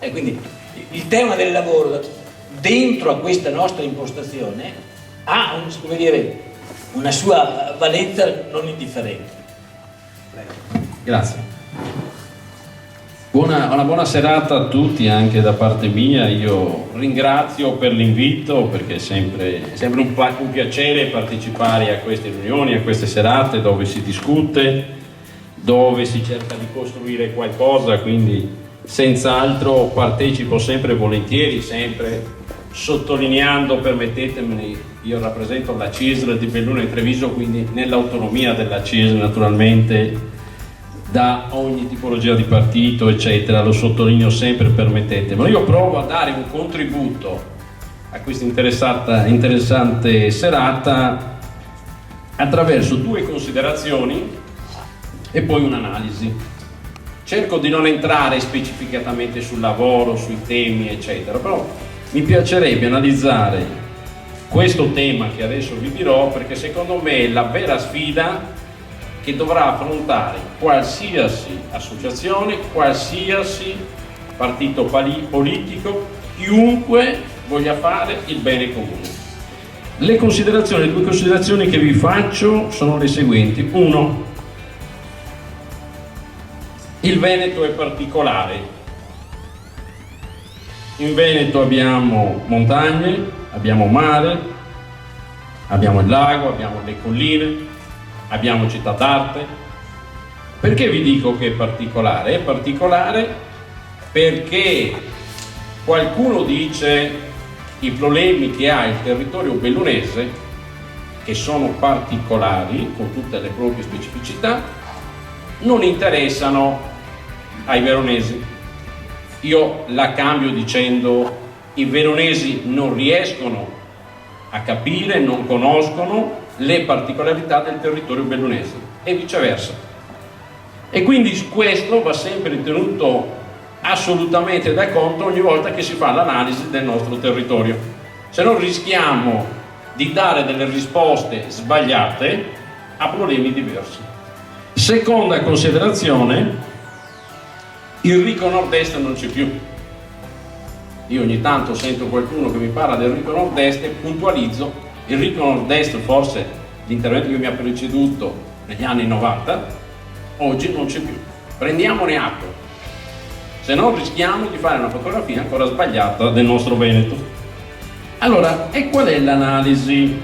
E quindi il tema del lavoro dentro a questa nostra impostazione ha come dire, una sua valenza non indifferente. Grazie. Una buona serata a tutti anche da parte mia. Io ringrazio per l'invito, perché è sempre un piacere partecipare a queste riunioni, a queste serate dove si discute, dove si cerca di costruire qualcosa, quindi senz'altro partecipo sempre volentieri, sempre sottolineando, permettetemi, io rappresento la CISL di Belluno e Treviso, quindi nell'autonomia della CISL naturalmente, da ogni tipologia di partito eccetera, lo sottolineo sempre, permettetemi, ma io provo a dare un contributo a questa interessante serata attraverso due considerazioni e poi un'analisi. Cerco di non entrare specificatamente sul lavoro, sui temi eccetera, però mi piacerebbe analizzare questo tema che adesso vi dirò, perché secondo me è la vera sfida che dovrà affrontare qualsiasi associazione, qualsiasi partito politico, chiunque voglia fare il bene comune. Le due considerazioni che vi faccio sono le seguenti. Uno, il Veneto è particolare. In Veneto abbiamo montagne, abbiamo mare, abbiamo il lago, abbiamo le colline, abbiamo città d'arte. Perché vi dico che è particolare? È particolare perché qualcuno dice i problemi che ha il territorio bellunese, che sono particolari con tutte le proprie specificità, non interessano ai veronesi. Io la cambio dicendo i veronesi non riescono a capire, non conoscono le particolarità del territorio bellunese e viceversa, e quindi questo va sempre tenuto assolutamente da conto ogni volta che si fa l'analisi del nostro territorio, se no rischiamo di dare delle risposte sbagliate a problemi diversi. Seconda considerazione, il ricco nord-est non c'è più. Io ogni tanto sento qualcuno che mi parla del ricco nord-est e puntualizzo: il ricco nord-est, forse l'intervento che mi ha preceduto negli anni 90, oggi non c'è più. Prendiamone atto, se no rischiamo di fare una fotografia ancora sbagliata del nostro Veneto. Allora, e qual è l'analisi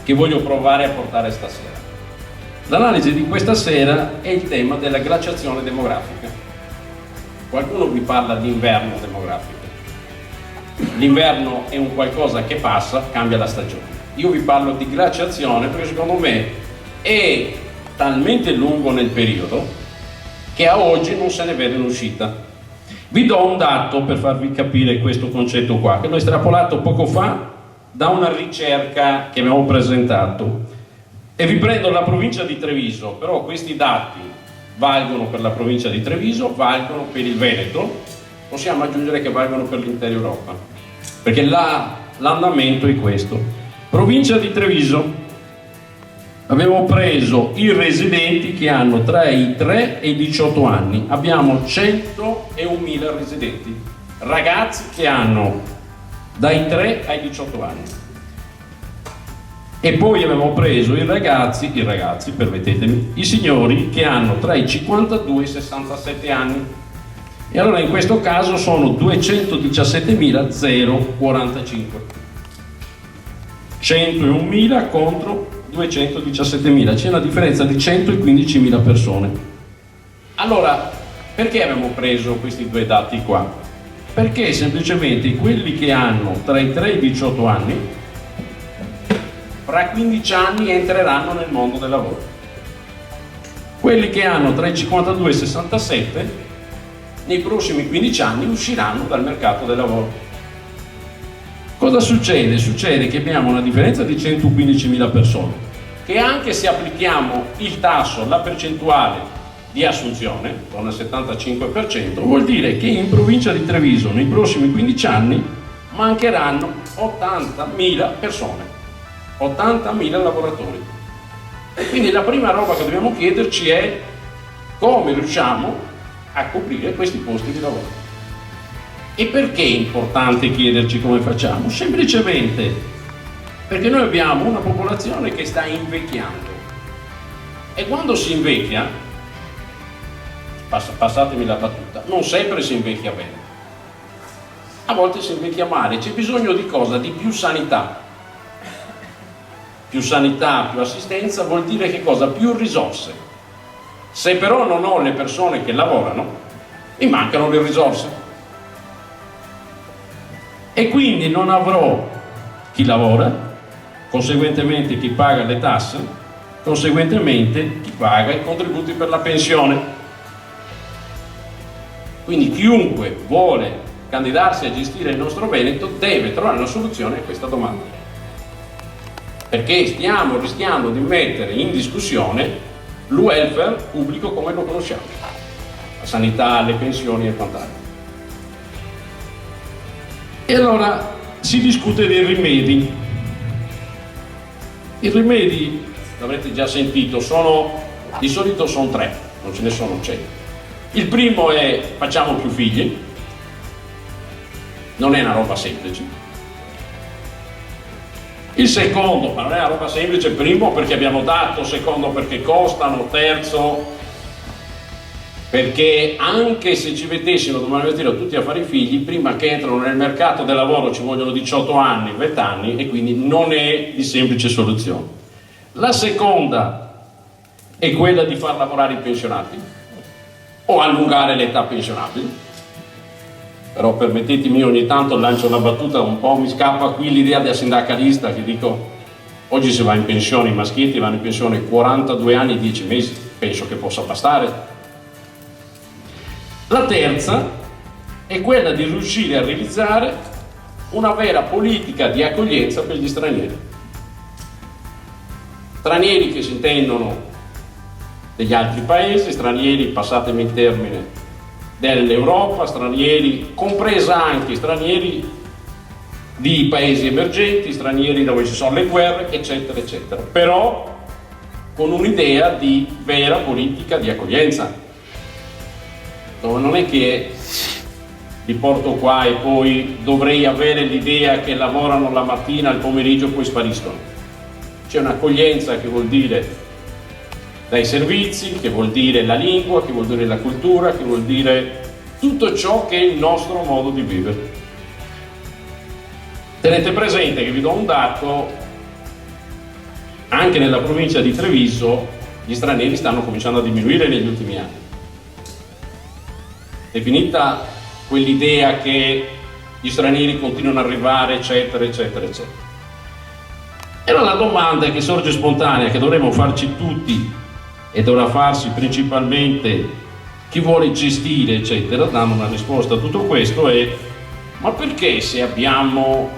che voglio provare a portare stasera? L'analisi di questa sera è il tema della glaciazione demografica. Qualcuno vi parla di inverno demografico. L'inverno è un qualcosa che passa, cambia la stagione. Io vi parlo di glaciazione perché secondo me è talmente lungo nel periodo che a oggi non se ne vede un'uscita. Vi do un dato per farvi capire questo concetto qua, che l'ho estrapolato poco fa da una ricerca che abbiamo presentato, e vi prendo la provincia di Treviso, però questi dati valgono per la provincia di Treviso, valgono per il Veneto, possiamo aggiungere che valgono per l'intera Europa, perché l'andamento è questo. Provincia di Treviso, abbiamo preso i residenti che hanno tra i 3 e i 18 anni, abbiamo 101.000 residenti, ragazzi che hanno dai 3 ai 18 anni. E poi abbiamo preso i ragazzi, permettetemi, i signori che hanno tra i 52 e i 67 anni. E allora in questo caso sono 217.045. 101.000 contro 217.000, c'è una differenza di 115.000 persone. Allora, perché abbiamo preso questi due dati qua? Perché semplicemente quelli che hanno tra i 3 e i 18 anni fra 15 anni entreranno nel mondo del lavoro. Quelli che hanno tra i 52 e i 67 nei prossimi 15 anni usciranno dal mercato del lavoro. Cosa succede? Succede che abbiamo una differenza di 115.000 persone, che anche se applichiamo il tasso, la percentuale di assunzione, con il 75%, vuol dire che in provincia di Treviso nei prossimi 15 anni mancheranno 80.000 persone. 80.000 lavoratori. E quindi la prima roba che dobbiamo chiederci è come riusciamo a coprire questi posti di lavoro. E perché è importante chiederci come facciamo? Semplicemente perché noi abbiamo una popolazione che sta invecchiando e quando si invecchia, passatemi la battuta, non sempre si invecchia bene, a volte si invecchia male. C'è bisogno di cosa? Di più sanità. Più sanità, più assistenza vuol dire che cosa? Più risorse. Se però non ho le persone che lavorano, mi mancano le risorse. E quindi non avrò chi lavora, conseguentemente chi paga le tasse, conseguentemente chi paga i contributi per la pensione. Quindi chiunque vuole candidarsi a gestire il nostro Veneto deve trovare una soluzione a questa domanda, perché stiamo rischiando di mettere in discussione il welfare pubblico come lo conosciamo, la sanità, le pensioni e quant'altro. E allora si discute dei rimedi. I rimedi, l'avrete già sentito, di solito sono 3, non ce ne sono 100. Il primo è facciamo più figli. Non è una roba semplice. Il secondo, ma non è una roba semplice, primo perché abbiamo dato, secondo perché costano, terzo perché anche se ci mettessimo domani mattina tutti a fare i figli, prima che entrano nel mercato del lavoro ci vogliono 18 anni, 20 anni e quindi non è di semplice soluzione. La seconda è quella di far lavorare i pensionati o allungare l'età pensionabile. Però permettetemi, ogni tanto lancio una battuta, un po' mi scappa qui l'idea del sindacalista che dico oggi si va in pensione, i maschietti vanno in pensione 42 anni e 10 mesi, penso che possa bastare. La terza è quella di riuscire a realizzare una vera politica di accoglienza per gli stranieri. Stranieri che si intendono degli altri paesi, stranieri, passatemi il termine, dell'Europa, stranieri, compresa anche stranieri di paesi emergenti, stranieri dove ci sono le guerre, eccetera, eccetera. Però con un'idea di vera politica di accoglienza, dove non è che li porto qua e poi dovrei avere l'idea che lavorano la mattina, il pomeriggio e poi spariscono. C'è un'accoglienza che vuol dire dai servizi, che vuol dire la lingua, che vuol dire la cultura, che vuol dire tutto ciò che è il nostro modo di vivere. Tenete presente che vi do un dato, anche nella provincia di Treviso gli stranieri stanno cominciando a diminuire negli ultimi anni. È finita quell'idea che gli stranieri continuano ad arrivare, eccetera, eccetera, eccetera. E allora la domanda che sorge spontanea, che dovremmo farci tutti e dovrà farsi principalmente chi vuole gestire, eccetera, dando una risposta a tutto questo è: ma perché se abbiamo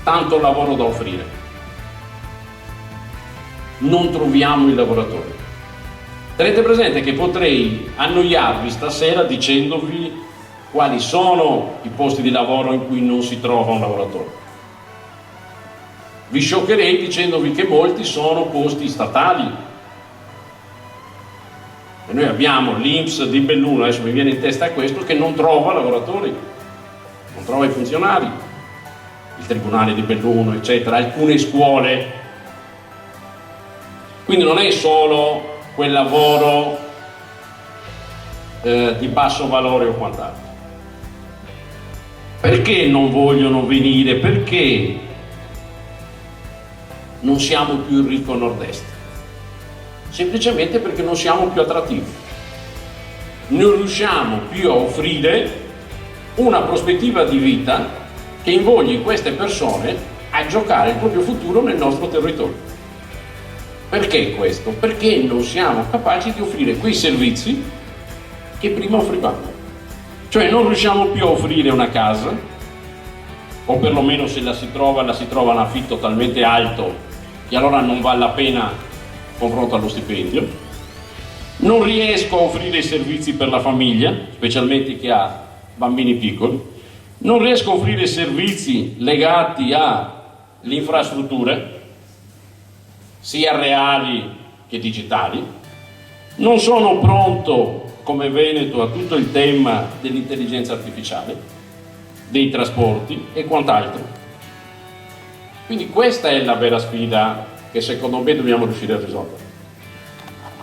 tanto lavoro da offrire non troviamo i lavoratori? Tenete presente che potrei annoiarvi stasera dicendovi quali sono i posti di lavoro in cui non si trova un lavoratore. Vi scioccherei dicendovi che molti sono posti statali. E noi abbiamo l'INPS di Belluno, adesso mi viene in testa questo, che non trova lavoratori, non trova i funzionari, il Tribunale di Belluno, eccetera, alcune scuole. Quindi non è solo quel lavoro di basso valore o quant'altro. Perché non vogliono venire? Perché non siamo più il ricco nord-est? Semplicemente perché non siamo più attrattivi, non riusciamo più a offrire una prospettiva di vita che invogli queste persone a giocare il proprio futuro nel nostro territorio. Perché questo? Perché non siamo capaci di offrire quei servizi che prima offrivamo. Cioè non riusciamo più a offrire una casa, o perlomeno se la si trova in affitto talmente alto che allora non vale la pena confronto allo stipendio. Non riesco a offrire i servizi per la famiglia, specialmente chi ha bambini piccoli. Non riesco a offrire servizi legati alle infrastrutture, sia reali che digitali. Non sono pronto come Veneto a tutto il tema dell'intelligenza artificiale, dei trasporti e quant'altro. Quindi questa è la vera sfida che secondo me dobbiamo riuscire a risolvere.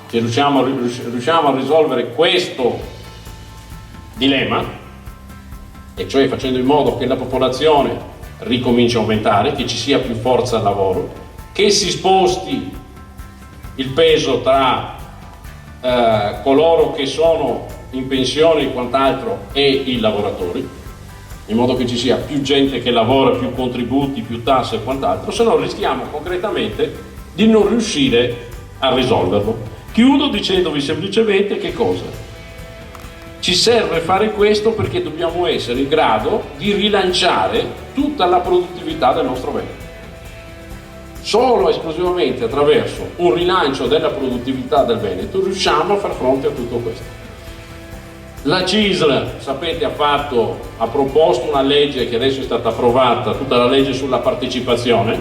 Se riusciamo a risolvere questo dilemma, e cioè facendo in modo che la popolazione ricominci a aumentare, che ci sia più forza al lavoro, che si sposti il peso tra coloro che sono in pensione e quant'altro e i lavoratori, in modo che ci sia più gente che lavora, più contributi, più tasse e quant'altro, se no rischiamo concretamente di non riuscire a risolverlo. Chiudo dicendovi semplicemente che cosa? Ci serve fare questo perché dobbiamo essere in grado di rilanciare tutta la produttività del nostro Veneto. Solo esclusivamente attraverso un rilancio della produttività del Veneto riusciamo a far fronte a tutto questo. La CISL, sapete, ha proposto una legge che adesso è stata approvata, tutta la legge sulla partecipazione,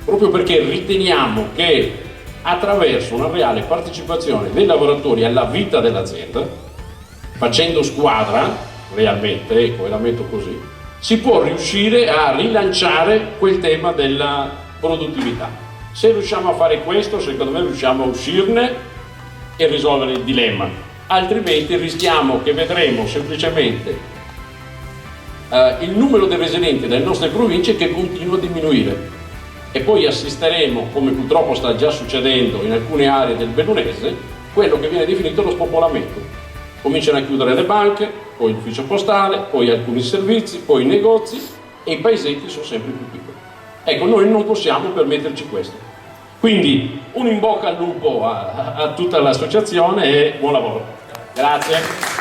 proprio perché riteniamo che attraverso una reale partecipazione dei lavoratori alla vita dell'azienda, facendo squadra realmente, ecco, la metto così, si può riuscire a rilanciare quel tema della produttività. Se riusciamo a fare questo, secondo me riusciamo a uscirne e risolvere il dilemma, altrimenti rischiamo che vedremo semplicemente il numero dei residenti delle nostre province che continua a diminuire e poi assisteremo, come purtroppo sta già succedendo in alcune aree del Bellunese, quello che viene definito lo spopolamento. Cominciano a chiudere le banche, poi l'ufficio postale, poi alcuni servizi, poi i negozi e i paesetti sono sempre più piccoli. Ecco, noi non possiamo permetterci questo. Quindi un in bocca al lupo a tutta l'associazione e buon lavoro. Grazie.